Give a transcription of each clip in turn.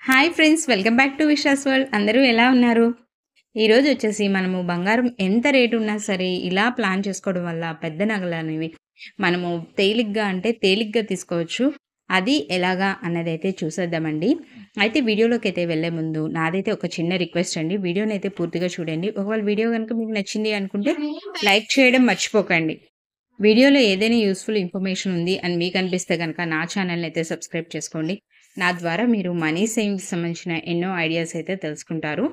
Hi friends, welcome back to Vishwas world. అందరూ ఎలా ఉన్నారు? ఈరోజు వచ్చేసి మనము బంగారం ఎంత రేటు ఉన్నా సరే ఇలా ప్లాన్ చేసుకోవడం వల్ల పెద్ద నగలు అనేవి మనము తేలిగ్గా తీసుకోవచ్చు. అది ఎలాగా అన్నదైతే చూసేద్దామండి. అయితే వీడియోలోకి అయితే వెళ్ళే ముందు నాదైతే ఒక చిన్న రిక్వెస్ట్ అండి. వీడియోని అయితే పూర్తిగా చూడండి. ఒకవేళ వీడియో కనుక మీకు నచ్చింది అనుకుంటే లైక్ చేయడం మర్చిపోకండి. వీడియోలో ఏదైనా యూస్ఫుల్ ఇన్ఫర్మేషన్ ఉంది అని మీకు అనిపిస్తే కనుక నా ఛానల్ని అయితే సబ్స్క్రైబ్ చేసుకోండి. నా ద్వారా మీరు మనీ సేవింగ్స్ సంబంధించిన ఎన్నో ఐడియాస్ అయితే తెలుసుకుంటారు.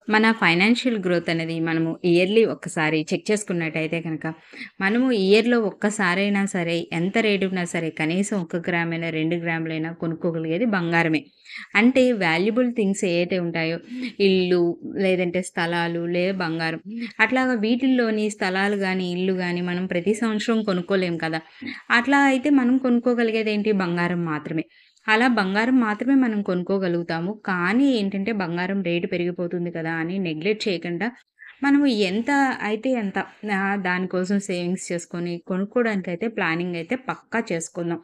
మన ఫైనాన్షియల్ గ్రోత్ అనేది మనము ఇయర్లీ ఒక్కసారి చెక్ చేసుకున్నట్టయితే కనుక మనము ఇయర్లో ఒక్కసారైనా సరే ఎంత రేటు ఉన్నా సరే కనీసం 1 గ్రామైనా 2 గ్రాములైనా కొనుక్కోగలిగేది బంగారమే. అంటే వాల్యుబుల్ థింగ్స్ ఏవైతే ఉంటాయో ఇల్లు, లేదంటే స్థలాలు, లేదా బంగారం, అట్లాగా వీటిల్లోని స్థలాలు కానీ ఇల్లు కానీ మనం ప్రతి సంవత్సరం కొనుక్కోలేం కదా. అట్లా అయితే మనం కొనుక్కోగలిగేది ఏంటి? బంగారం మాత్రమే. అలా బంగారం మాత్రమే మనం కొనుక్కోగలుగుతాము. కానీ ఏంటంటే బంగారం రేటు పెరిగిపోతుంది కదా అని నెగ్లెక్ట్ చేయకుండా మనము ఎంత అయితే అంత దానికోసం సేవింగ్స్ చేసుకొని కొనుక్కోవడానికైతే ప్లానింగ్ అయితే పక్కా చేసుకుందాం.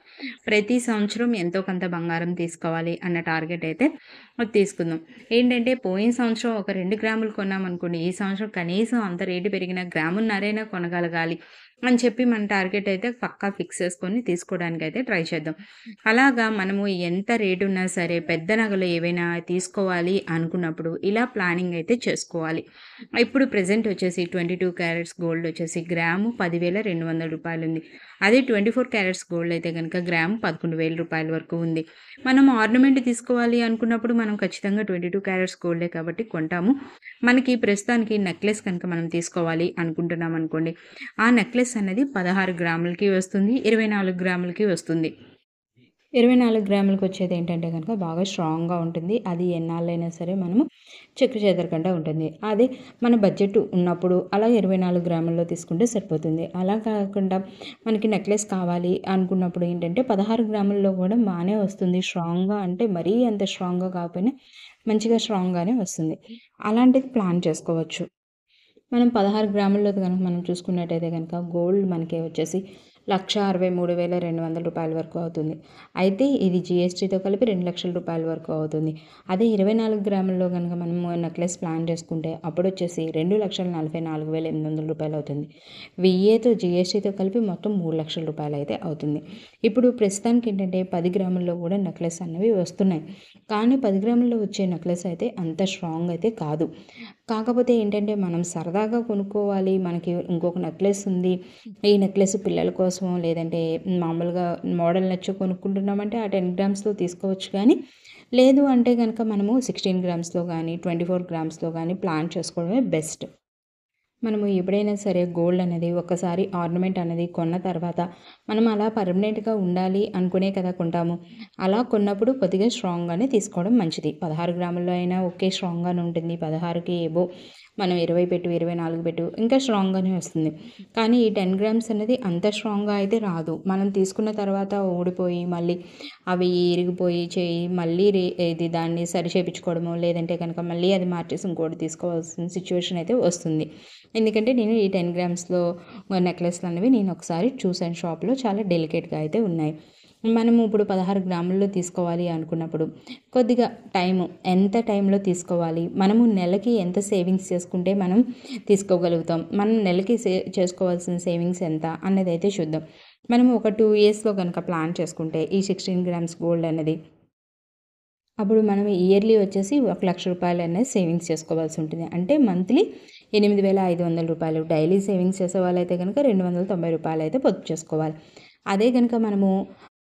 ప్రతి సంవత్సరం ఎంతో కొంత బంగారం తీసుకోవాలి అన్న టార్గెట్ అయితే తీసుకుందాం. ఏంటంటే పోయిన సంవత్సరం ఒక 2 గ్రాములు కొన్నామనుకోండి, ఈ సంవత్సరం కనీసం అంత రేటు పెరిగిన గ్రామున్నరైనా కొనగలగాలి అని చెప్పి మన టార్గెట్ అయితే పక్కా ఫిక్స్ చేసుకొని తీసుకోవడానికైతే ట్రై చేద్దాం. అలాగా మనము ఎంత రేటు ఉన్నా సరే పెద్ద నగలు ఏవైనా తీసుకోవాలి అనుకున్నప్పుడు ఇలా ప్లానింగ్ అయితే చేసుకోవాలి. ఇప్పుడు ప్రెజెంట్ వచ్చేసి 22 క్యారెట్స్ గోల్డ్ వచ్చేసి గ్రాము 10,200 రూపాయలు ఉంది. అదే 24 క్యారెట్స్ గోల్డ్ అయితే కనుక గ్రాము 11,000 రూపాయల వరకు ఉంది. మనం ఆర్నమెంట్ తీసుకోవాలి అనుకున్నప్పుడు మనం ఖచ్చితంగా 22 క్యారెట్స్ గోల్డే కాబట్టి కొంటాము. మనకి ప్రస్తుతానికి నెక్లెస్ కనుక మనం తీసుకోవాలి అనుకుంటున్నాం అనుకోండి, ఆ నెక్లెస్ అనేది 16 గ్రాములకి వస్తుంది, 24 గ్రాములకి వస్తుంది. 24 గ్రాములకి వచ్చేది ఏంటంటే కనుక బాగా స్ట్రాంగ్గా ఉంటుంది. అది ఎన్నాళ్ళైనా సరే మనము చెక్కు చెదరకుండా ఉంటుంది. అదే మన బడ్జెట్ ఉన్నప్పుడు అలా 24 గ్రాముల్లో తీసుకుంటే సరిపోతుంది. అలా కాకుండా మనకి నెక్లెస్ కావాలి అనుకున్నప్పుడు ఏంటంటే 16 గ్రాముల్లో కూడా బాగానే వస్తుంది. స్ట్రాంగ్గా అంటే మరీ అంత స్ట్రాంగ్గా కాకపోయినా మంచిగా స్ట్రాంగ్గానే వస్తుంది. అలాంటిది ప్లాన్ చేసుకోవచ్చు. మనం 16 గ్రాముల్లో కనుక మనం చూసుకున్నట్టయితే కనుక గోల్డ్ మనకి వచ్చేసి 1,63,200 రూపాయల వరకు అవుతుంది. అయితే ఇది జీఎస్టీతో కలిపి 2,00,000 రూపాయల వరకు అవుతుంది. అదే 24 గ్రాముల్లో కనుక మనము నెక్లెస్ ప్లాన్ చేసుకుంటే అప్పుడు వచ్చేసి 2,44,800 రూపాయలు అవుతుంది. వెయ్యితో జీఎస్టీతో కలిపి మొత్తం 3,00,000 రూపాయలు అయితే అవుతుంది. ఇప్పుడు ప్రస్తుతానికి ఏంటంటే 10 గ్రాముల్లో కూడా నెక్లెస్ అనేవి వస్తున్నాయి. కానీ 10 గ్రాముల్లో వచ్చే నెక్లెస్ అయితే అంత స్ట్రాంగ్ అయితే కాదు. కాకపోతే ఏంటంటే మనం సరదాగా కొనుక్కోవాలి, మనకి ఇంకొక నెక్లెస్ ఉంది, ఈ నెక్లెస్ పిల్లల కోసమో లేదంటే మామూలుగా మోడల్ నచ్చి కొనుక్కుంటున్నామంటే ఆ 10 గ్రామ్స్లో తీసుకోవచ్చు. కానీ లేదు అంటే కనుక మనము 16 గ్రామ్స్లో కానీ 24 గ్రామ్స్లో కానీ ప్లాన్ చేసుకోవడమే బెస్ట్. మనము ఎప్పుడైనా సరే గోల్డ్ అనేది ఒక్కసారి ఆర్నమెంట్ అనేది కొన్న తర్వాత మనం అలా పర్మనెంట్గా ఉండాలి అనుకునే కదా కొంటాము. అలా కొన్నప్పుడు కొద్దిగా స్ట్రాంగ్గానే తీసుకోవడం మంచిది. 16 గ్రాముల్లో అయినా ఓకే స్ట్రాంగ్గానే ఉంటుంది. 16కి ఏవో మనం 20 పెట్టు 24 పెట్టు ఇంకా స్ట్రాంగ్గానే వస్తుంది. కానీ ఈ 10 గ్రామ్స్ అనేది అంత స్ట్రాంగ్గా అయితే రాదు. మనం తీసుకున్న తర్వాత ఊడిపోయి మళ్ళీ అవి ఇరిగిపోయి మళ్ళీ ఇది దాన్ని సరి చేయించుకోవడము, లేదంటే కనుక మళ్ళీ అది మార్చేసి ఇంకోటి తీసుకోవాల్సిన సిచ్యువేషన్ అయితే వస్తుంది. ఎందుకంటే నేను ఈ 10 గ్రామ్స్లో నెక్లెస్లు అనేవి నేను ఒకసారి చూసాను షాప్లో, చాలా డెలికేట్గా అయితే ఉన్నాయి. మనము ఇప్పుడు 16 గ్రాముల్లో తీసుకోవాలి అనుకున్నప్పుడు కొద్దిగా ఎంత టైంలో తీసుకోవాలి, మనము నెలకి ఎంత సేవింగ్స్ చేసుకుంటే మనం తీసుకోగలుగుతాం, మనం నెలకి చేసుకోవాల్సిన సేవింగ్స్ ఎంత అన్నది అయితే చూద్దాం. మనము ఒక 2 ఇయర్స్లో కనుక ప్లాన్ చేసుకుంటే ఈ 16 గ్రామ్స్ గోల్డ్ అనేది అప్పుడు మనం ఇయర్లీ వచ్చేసి 1,00,000 రూపాయలు అనేది సేవింగ్స్ చేసుకోవాల్సి ఉంటుంది. అంటే మంత్లీ 8,500 రూపాయలు. డైలీ సేవింగ్స్ చేసే వాళ్ళైతే కనుక 290 రూపాయలు అయితే పొదుపు చేసుకోవాలి. అదే కనుక మనము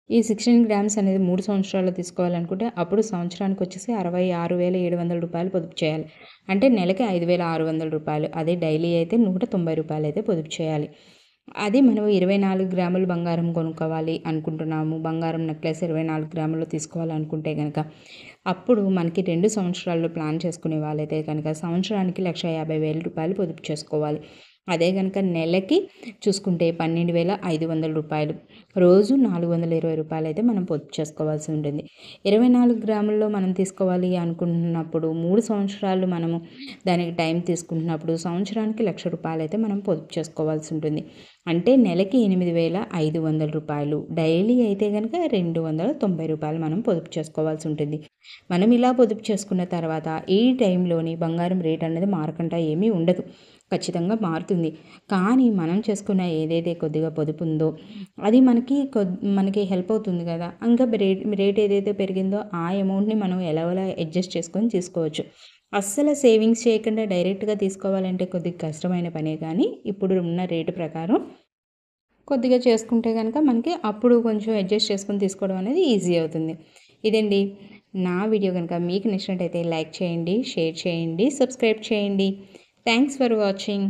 ఈ 16 గ్రామ్స్ అనేది 3 సంవత్సరాల్లో తీసుకోవాలనుకుంటే అప్పుడు సంవత్సరానికి వచ్చేసి 66,700 రూపాయలు పొదుపు చేయాలి. అంటే నెలకి 5,600 రూపాయలు. అదే డైలీ అయితే 190 రూపాయలు అయితే పొదుపు చేయాలి. అది మనం 24 గ్రాములు బంగారం కొనుక్కోవాలి అనుకుంటున్నాము, బంగారం నెక్లెస్ 24 గ్రాముల్లో తీసుకోవాలనుకుంటే కనుక అప్పుడు మనకి 2 సంవత్సరాల్లో ప్లాన్ చేసుకునే వాళ్ళైతే కనుక సంవత్సరానికి 1,50,000 రూపాయలు పొదుపు చేసుకోవాలి. అదే కనుక నెలకి చూసుకుంటే 12,500 రూపాయలు, రోజు 420 రూపాయలు అయితే మనం పొదుపు చేసుకోవాల్సి ఉంటుంది. 24 గ్రాముల్లో మనం తీసుకోవాలి అనుకుంటున్నప్పుడు 3 సంవత్సరాలు మనము దానికి టైం తీసుకుంటున్నప్పుడు సంవత్సరానికి 1,00,000 రూపాయలు అయితే మనం పొదుపు చేసుకోవాల్సి ఉంటుంది. అంటే నెలకి 8,500 రూపాయలు, డైలీ అయితే కనుక 290 రూపాయలు మనం పొదుపు చేసుకోవాల్సి ఉంటుంది. మనం ఇలా పొదుపు చేసుకున్న తర్వాత ఈ టైంలోని బంగారం రేట్ అనేది మారకుండా ఏమీ ఉండదు, ఖచ్చితంగా మారుతుంది. కానీ మనం చేసుకున్న ఏదైతే కొద్దిగా పొదుపు ఉందో అది మనకి హెల్ప్ అవుతుంది కదా. ఇంకా రేట్ ఏదైతే పెరిగిందో ఆ అమౌంట్ని మనం ఎలా అడ్జస్ట్ చేసుకొని తీసుకోవచ్చు. అస్సలు సేవింగ్స్ చేయకుండా డైరెక్ట్గా తీసుకోవాలంటే కొద్దిగా కష్టమైన పనే, కానీ ఇప్పుడు ఉన్న రేటు ప్రకారం కొద్దిగా చేసుకుంటే కనుక మనకి అప్పుడు కొంచెం అడ్జస్ట్ చేసుకొని తీసుకోవడం అనేది ఈజీ అవుతుంది. ఇదండి నా వీడియో. కనుక మీకు నచ్చినట్టయితే లైక్ చేయండి, షేర్ చేయండి, సబ్స్క్రైబ్ చేయండి. Thanks for watching.